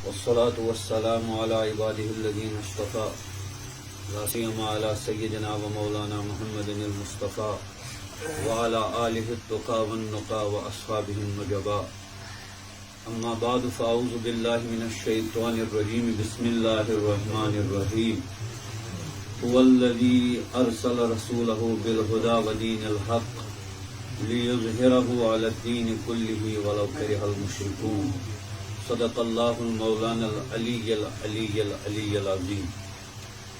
والصلاة والسلام على عباده الذين اصطفى لا سيما على سيدنا ومولانا محمد المصطفى وعلى آله التقى والنقى وأصحابه النجباء. أما بعد فأعوذ بالله من الشيطان الرجيم. بسم الله الرحمن الرحيم. هو الذي أرسل رسوله بالهدى ودين الحق ليظهره على الدين كله ولو كره المشركون. صدق الله المولانا العلي العظيم.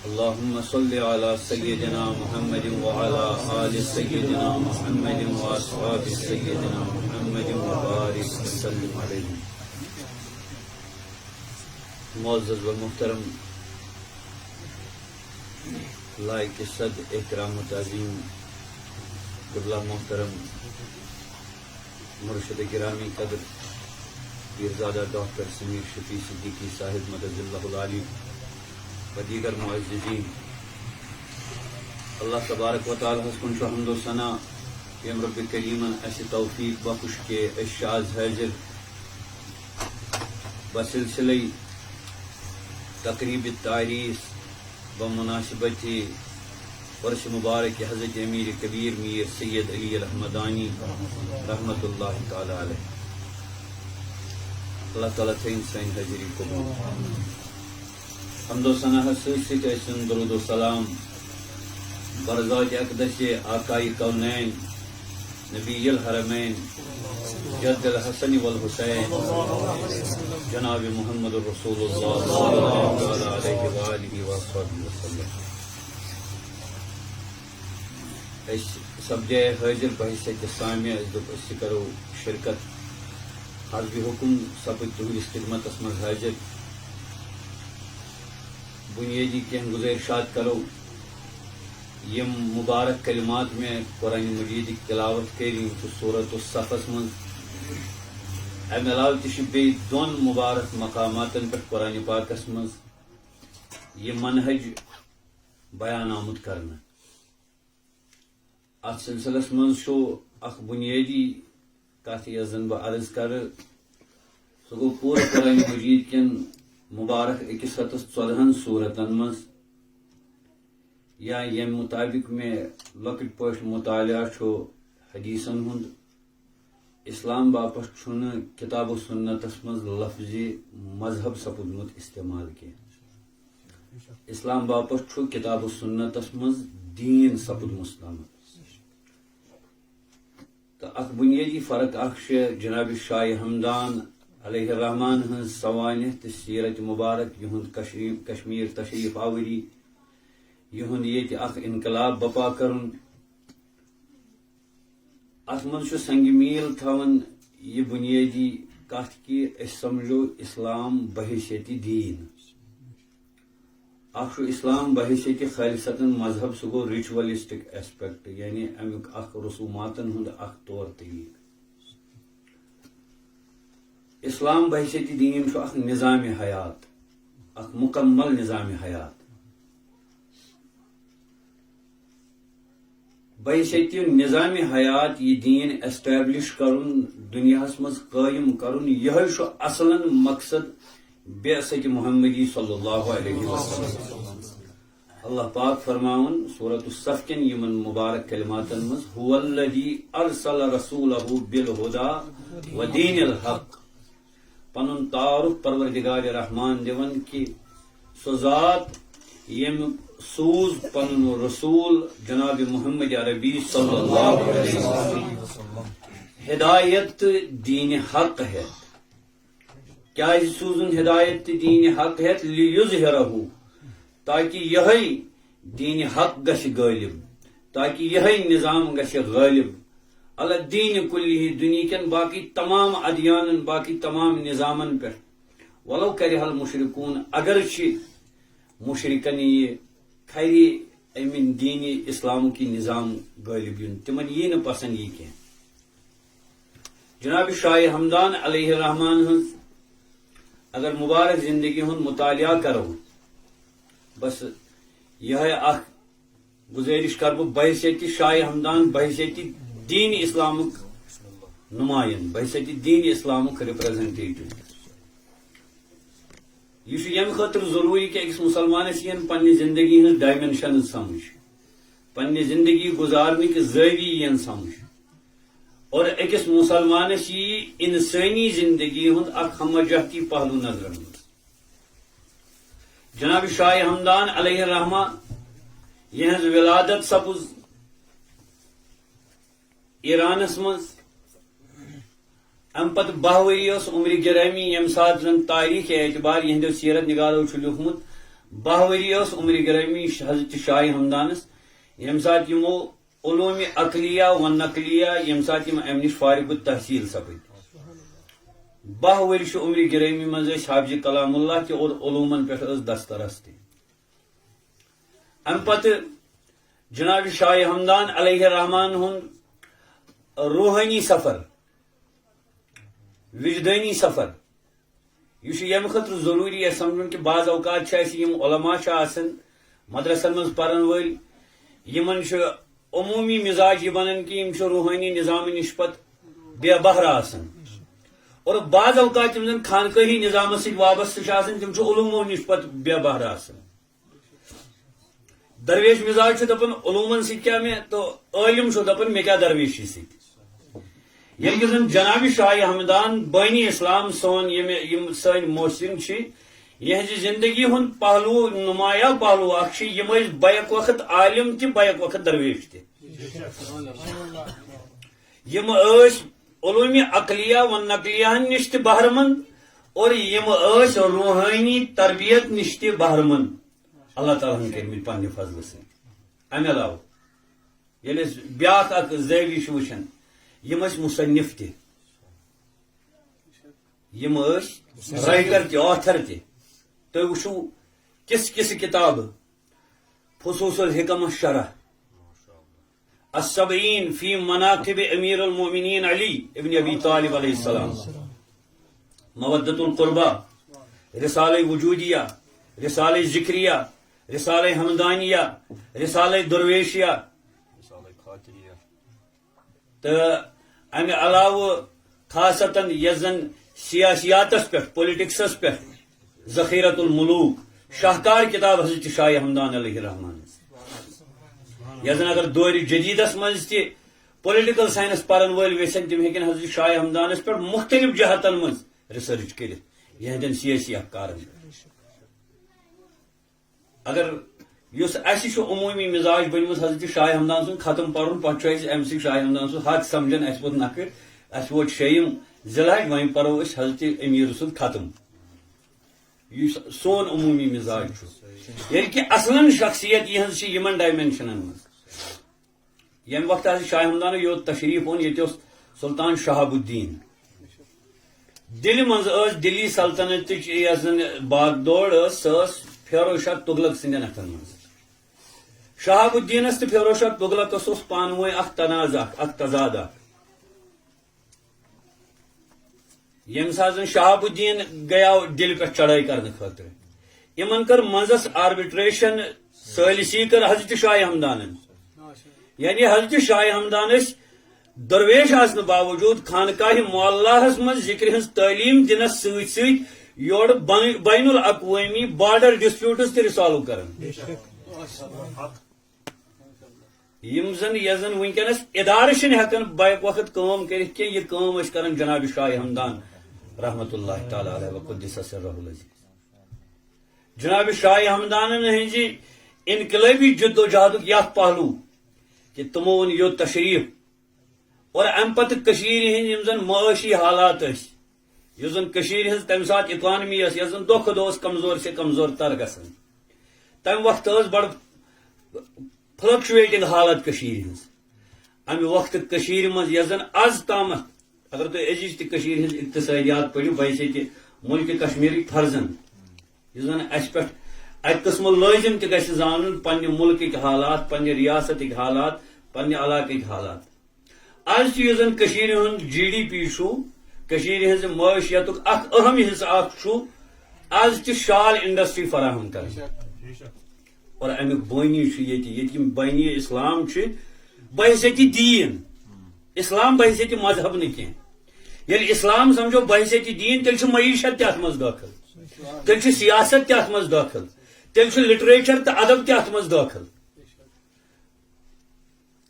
اللهم صل على سيدنا محمد وعلى آل سيدنا محمد وأصحاب سيدنا محمد وبارك وسلم عليه. معزز و محترم لائق صد احترام و تعظیم قبلہ محترم مرشد گرامی قدر پیرزادہ ڈاکٹر سمیر شفیع صدیقی صاحب مدد اللہ العالی و دیگر معززین، اللہ تبارک و تعالی کن حمد و ثنا یم رب کریمن اس توفیق بخش کے اشاز حاضر بسلسلہ تقریب تعریس بمناسبت ورش مبارک حضرت امیر کبیر میر سید علی الحمدانی رحمت اللہ تعالی علیہ. اللہ تعالیٰ تھین سین حاضری قبول. حمد و ثنا ست درود و سلام برذات اقدس آقائی کونین نبی الحرمین جد الحسن والحسین جناب محمد رسول اللہ صلی اللہ علیہ وآلہ وسلم. سبجے حاضر بحثیت سامع اس کرو شرکت حضب حکم سپد تہندس خدمتس من حاضر. بنیادی کینٛہہ گزارشات کرو یم مبارک کلمات میں قرآن مجید تلاوت کری صورت الصفس من. امہ علاوہ تہ بیٚیہِ دۄن مبارک مقاماتن پہ قرآن پاکس من یہ منہج بیان آمت کرنا. ات سلسلس من اخ بنیادی کت یس زن بہ عرض کر سہ گو پورٕ قرآن مجید کین مبارک 114 صورتن من یا یم مطابق میں لکٹ پٲٹھۍ مطالعہ چھُ حدیثن ہند. اسلام باپت چھُنہٕ کتاب و سنتس من لفظ مذہب سپودمت استعمال کی. اسلام باپت چھُ کتاب و سنتس من دین سپودمت. تو اخ بنیادی فرق اخ جناب شاہ ہمدان علیہ الرحمان ہن سوانح تو سیرت مبارک یہند کشمیر تشریف آوری یہند یہ اخ انقلاب بپا کرن. ات من سنگ میل تھون یہ بنیادی کت کہ اس سمجھو اسلام بحیثیت دین. اخ اسلام بحیثیت خالصتاً مذہب سہ گو ریچولسٹک اسپیکٹ یعنی امیک اخ رسوماتن ہند اخ طور طریق. اسلام بحیثیت دین اخ نظام حیات اخ مکمل نظام حیات. بحیثیت نظام حیات یہ دین ایسٹیبلش کرن دنیا مز قائم کرن یہ اصلا مقصد بعثت محمدی صلی اللہ علیہ وسلم. اللہ پاک فرماون سورۃ الصف کن یمن مبارک کلماتن مز هو الذی ارسل رسولہ بالہدی ودین الحق. پنن تعارف پروردگار رحمان دون کہ سو ذات یم سوز پنن رسول جناب محمد عربی صلی اللہ علیہ وسلم ہدایت دین حق ہے. کیا سوزن ہدایت دین حق ہے لیظہرہ تاکہ یہی دین حق گش غالب تاکہ یہی نظام گش غالب علی الدین کلہ دنیا کن باقی تمام ادیان باقی تمام نظامن پہ ولو کرہ المشرکون اگرچہ مشرکن یہ کھری امن دین اسلام کی نظام غالب یون تمن یہ نہ پسند یہ کی. جناب شاہ ہمدان علیہ الرحمان ہن اگر مبارک زندگی ہند مطالعہ کرو بس یہ اخ گزارش کر بحیثیت شاہ ہمدان بحیثیت دین اسلامک نمائند بحیثیت دین اسلامک ریپریزنٹیٹو. یہ یم خاطر ضروری کہ أکس مسلمانس ین پنہ زندگی ہز ڈائمینشن سمجھ پنہ زندگی گزارنک زاویہ ین سمجھ اور أکس مسلمانس یہ انسانی زندگی ہند اخ ہم جہتی پہلو نظر مز جناب شاہ ہمدان علیہ الرحمہ یہز ولادت سپز ایرانس مز ام پتہ 10 وری عمر گرامی یم سات زن تاریخ اعتبار یہندو سیرت نگارو لیکھمت 10 وری عمر گرامی حضرت شاہ ہمدانس یم سات یمو علوم عقلیہ و نقلیہ یم سات یم ام نش فارغ التحصیل سپد 10 ورش عمر گرامی مز حافظ کلام اللہ کہ اور علومن پہ دسترس ام پتہ جناب شاہ ہمدان علیہ الرحمان ہند روحانی سفر وجدانی سفر یہ یم خاطر ضروری ہے سمجھن کہ بعض اوقات یم علماء آسن مدرسن مز پرن ول یمن عمومی مزاج یہ بنان کہ یم روحانی نظام نسبت بے بہر آسن اور بعض اوقات یم زن خانقاہی نظام ست وابستہ تم علومو نسبت بے بہر آسن درویش مزاج دپن علومن ست کیا میں تو عالم دپن میں کیا درویشی ست یل زن جناب شاہ ہمدان بانی اسلام سون یم سن محسن یہ زندگی ہند پہلو نمایاں پہلو اخ یم بیک وقت عالم تہ بیک وقت درویش تہ یم علوم عقلیہ و نقلیہ نش تہ بہرمند اور یم روحانی تربیت نش تہ بہرمند اللہ تعالیٰ کرمت پنہ فضل سے امہ علاوہ یل بیاکھ اک زاویہ وچھان یم مصنف تہ یم رائٹر تہ آتھر تہ تھی وچھو کس کس کتاب فصوص الحکم الشرح السبعین فی مناقب امیر المومنین علی ابن ابی طالب علیہ السلام مودۃ القربہ رسالہ وجودیہ رسالہ ذکریہ رسالہ حمدانیہ رسالہ درویشیہ تو امہ علاوہ خاصتاً یزن سیاسیاتس پہ پولیٹکسس پہ ذخیرت الملوک شاہکار کتاب حضرت شاہ ہمدان علیہ الرحمان یزن اگر دور جدیدس مز تہ پولیٹیکل سائنس پرن ول ویسن تم ہیکن حضرت شاہ ہمدانس پہ مختلف جہتن مز ریسرچ کرت یہندین سیاسی افکارن اگر اس عمومی مزاج بنمت حضرت شاہ ہمدان سن ختم پرن پہ ام سی شاہ ہمدان سن حق سمجھن اس ووت نکر اس ووت 6 ذیلحج وہیں پرو اس حضرت امیر سن ختم یہ سون عمومی مزاج یعنی کہ اصلاً شخصیت یہ یمن ڈائمینشنن مز یم وقت حضرت شاہ ہمدان یوت تشریف اون یہ سلطان شہاب الدین دل مز دلی سلطنت باغ دوڑ سس فیروز شاہ تغلق سندین اتن مز شہاب الدینس تو فیروز شاہ تغلقس پانوے اخ تنازع اخ تضاد یم سات شہاب الدین گیا دل پہ چڑھائی کرنے خاطر یمن کر مزس آربٹریشن سالسی کر حضرت شاہ ہمدان یعنی حضرت شاہ ہمدانس درویش آسن باوجود خانقاہ معلّہس من ذکر ہز تعلیم دنس ست ست یور بین الاقوامی بارڈر ڈسپیوٹس تہ ریسالو کرن یم زن یزن ونکس ادارہ ہیکن بیک وقت کام کرت کی یہ کام کرن جناب شاہ ہمدان رحمت اللہ تعالی علیہ وقدس سرہ العزیز جناب شاہ ہمدان ہنزی انقلابی جد و جہد یہ پہلو کہ تمو ان یو تشریف اور ام پتہ کشیر ہند یم زن معاشی حالات اس زن کشیر ہز تم سات اکانمی یس زن دہ دہ کمزور سے کمزور تر گسن تم وقت بڑ فلکچویٹنگ حالت کشیر ہز امہ وقت کشیر مز یزن از تامت اگر تھی ازچ تہ کشیر ہز اقتصادیات پڑھو بحثیت ملک کشمیر فرزن یہ زن اس پہ اک قسم لازم تہ گژھِ زانن پنہ ملک حالات پنہ ریاست حالات پنہ علاقہ حالات آج یہ زن کشیر ہند جی ڈی پی کشیر ہز معاشیت اخ اہم حصہ اخ آج تہ شال انڈسٹری فراہم کر اور امیک بانی یہ بانی اسلام بحثیت دین اسلام بحثیت مذہب نہ کی یل اسلام سمجھو بحثیت دین تیل معیشت تہ ات مز داخل تیل چھ سیاست تہ ات مز داخل، تیل چھ لٹریچر تو ادب تہ ات مز داخل.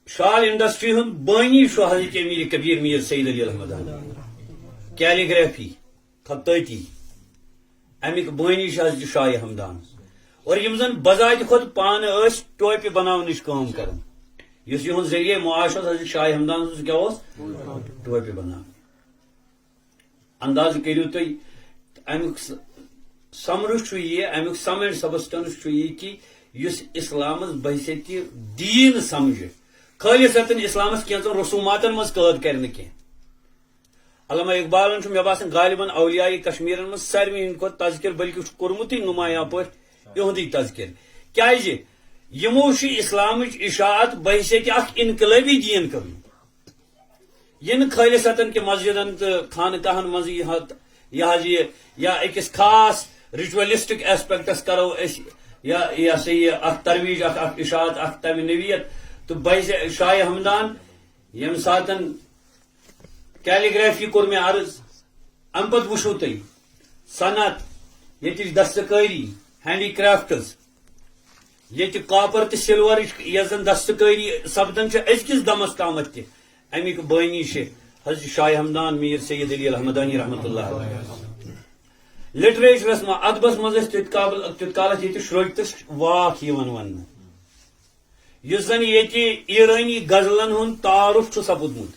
شال انڈسٹری ہند بانی حضرت امیر کبیر میر سید علی احمدان، کیلیگرافی خطاطی امیک بانی حضرت شاہ ہمدان، اور یم زن بذات خود پان اس ٹوپہ بناونچ کام کران. اس یہن ذریعہ معاش حضرت شاہ ہمدان کیا ٹوپہ بنان. انداز کرو تھی امیک سمرش یہ امیک سم اینڈ سبسٹنس یہ کہ اس اسلام بحثیت دین سمجھ خالصتاً اسلامس کینچن رسوماتن مز قید کرنے کی. علامہ اقبالن مے باسان غالباً اولیاء کشمیر مز ساروی ہند کھت تذکر بلکہ کورمت نمایاں پہ یہندی تذکر کیازِ یمو اسلامچ اشاعت بحثیت اخ انقلابی دین کر ین خالصتاً کہ مسجدن تو خانقاہن مز یا اکس خاص ریچولسٹک ایسپیکٹس کرو یہ سا یہ اخ ترویج اخ اشاعت اخ تمہ نویت تو شاہ ہمدان یم ساتن کیلیگرافی کور میں عرض ام پت وچھو تھی صنعت یہ دستکاری ہینڈی کرافٹس یہ کاپر تو سلور یس زن دستکاری سپدان ازکس دمس تامت تہ امیک بانی حضرت شاہ ہمدان میر سید علی الحمدانی رحمۃ اللہ علیہ. لٹریچرس مز ادبس مز تیت کالس یہ شروع تو واک ون اس زن یہ ایرانی غزلن ہند تعارف سپودمت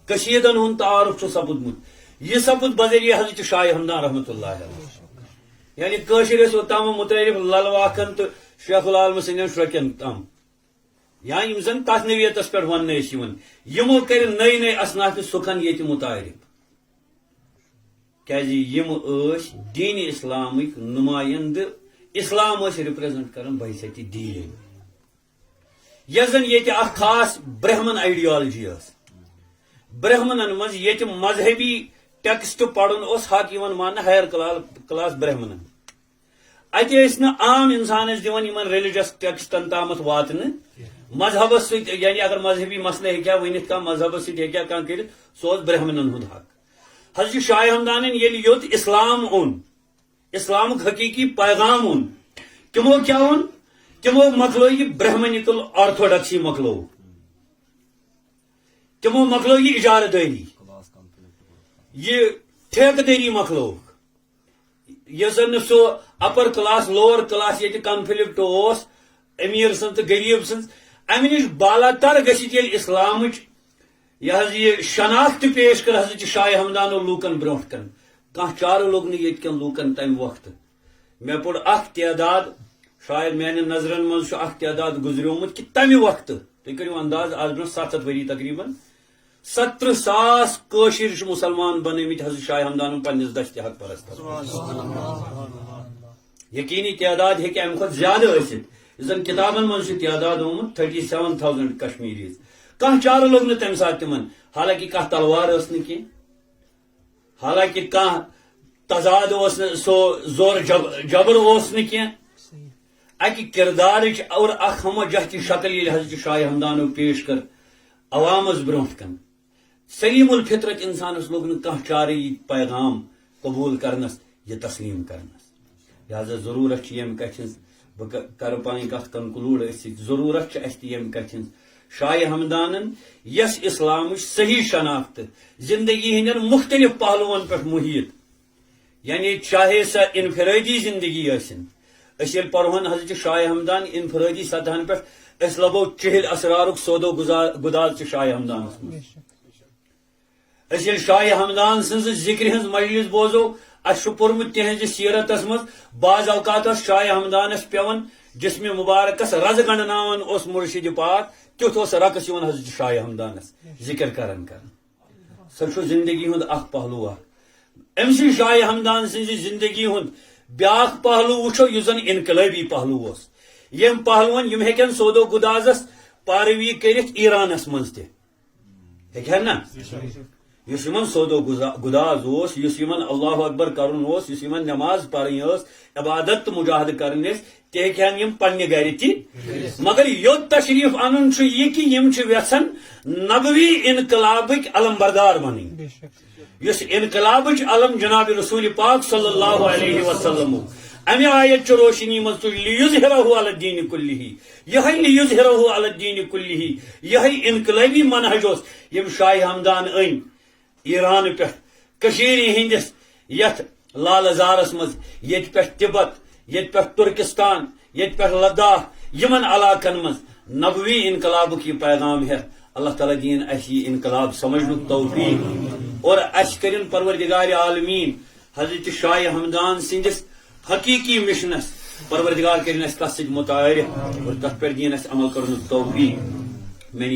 کشیدن ہند تعارف سپودمت یہ سپود بذریعہ حضرت شاہ ہمدان رحمۃ اللہ علیہ. یعنی قشر اوتام متعارف لل واقن تو شیخ العالم سندین شرکن تام یا یم زن تس نویتس پہ ون یمو کر نئی نئی اصناف سکھن یہ متعارف یم دین اسلامک نمائند اسلام ریپریزنٹ کران بحثیت دین. یس زن یہ اخ خاص برہمن آئیڈیالوجی برہمنن مز یہ مذہبی ٹیکسٹ پڑھن حق مان ہائر کلاس برہمنن ات عام انسان دن ریلیجس ٹیکسٹن تامت واتن مذہبس ست یعنی اگر مذہبی مسئلہ ہیکیا ونت کھانا مذہبس ست ہیکیا کھانا کرت سو برہمنن ہند حق. حضرت شاہ ہمدان یل یوت اسلام اون اسلام حقیقی پیغام اون تمو کیا اون تمو مکلو یہ برہمنیکل آرتھوڈکسی مکلو تمو مکلو یہ اجارتداری یہ ٹھیکداری مکلو یس زن سو اپر کلاس لوور کلاس یہ کنفلکٹ امیر سن تو غریب سن امہ نش بالا تر گھت یل اسلامچ یہ شناخت پیش کر حضرت شاہ ہمدان لوکن برونٹ کن کھانا چارہ لوگ نت کن لوکن تمہ وقت مے پور اخ تعداد شاید میان نظرن مز اخ تعداد گزریومت کہ تمہ وقت تھی کرو انداز آج برو 700 ؤری تقریباً 70,000 قشر مسلمان بنمت حضرت شاہ ہمدان پنس دشت حق پرست. یقینی تعداد ہیکہ امہ کھت زیادہ ثت زن کتابن مز تعداد آمت 37,000 کشمیریز. کھانا چارہ لوگ نا تمہ سات تمن حالانکہ کھانا تلوار اس نا کی حالانکہ کھانا تضاد سو زور جبر اس نا کی اکہ کردار اور اخ ہمہ جہتی شکل یہ حضرت شاہ ہمدانو پیش کر عوامس برونٹ کن سلیم الفطرت انسانس لوگ کھانا چارہ پیغام قبول کرنس یہ تسلیم کرنس. لہذا ضرورت یم کتھ بہ کر پن کت کنکلوڈ ضرورت اس یم کتھ شاہ ہمدانن یس اسلامچ صحیح شناخت زندگی ہند مختلف پہلوان پہ محیط یعنی چاہے سا انفرادی زندگی یسن اس یل پرہن حضرت شاہ ہمدان انفرادی سطحن پہ اس لبو چہل اسرارک سودو گداز شاہ ہمدان اس یل شاہ ہمدان سن ذکر ہز مجلس بوزو اس پورمت تہذ سیرتس مز بعض اوقات شاہ ہمدانس پیون جسم مبارکس رز گنڈناون اس مرشد پاک تیت رقص حضرت شاہ ہمدانس ذکر کرن سہ زندگی ہند اخ پہلو ام سی شاہ ہمدان سن زندگی ہند بیاکھ پہلو وچھو اس زن انقلابی پہلو یم پہلوان یم ہیکن سودو گدازس پاروی کرت ایرانس مز تہ ہیکن نا یس یمن سودو گداز اوس، یس یمن اللہ اکبر کرن اوس، یس یمن نماز پڑھن ٲس، عبادت تو مجاہد کرن ٲسۍ، تہِ ہیٚکہن یم پننہِ گرِ تہِ، مگر یوت تشریف انن چھُ یہِ کہِ یم چھِ ویژھان نبوی انقلابٕکۍ علم بردار بنٕنۍ، یس انقلابٕچ علم جناب رسول پاک صلی اللہ علیہ وسلم امہ آیت چہ روشنی مز تُج لیظہرہ علی الدین کلہ، یہ لیظہرہ علی الدین کلہ، یہ انقلابی منہج اوس یم شاہ ہمدان ان ایران پہ کشیر ہندس یت لال زارس مز، یت پہ تبت، یت پہ ترکستان، یت پہ لداخ، یمن علاقن مز نبوی انقلاب کی پیغام ہے۔ اللہ تعالیٰ دین اسی انقلاب سمجھن توفیق، اور اس کرن پروردگار عالمین حضرت شاہ ہمدان سندس حقیقی مشنس پروردگار کرن اس تس سۭتۍ متعارف اور تتھ پہ دین اس عمل کرن توفیق۔ میں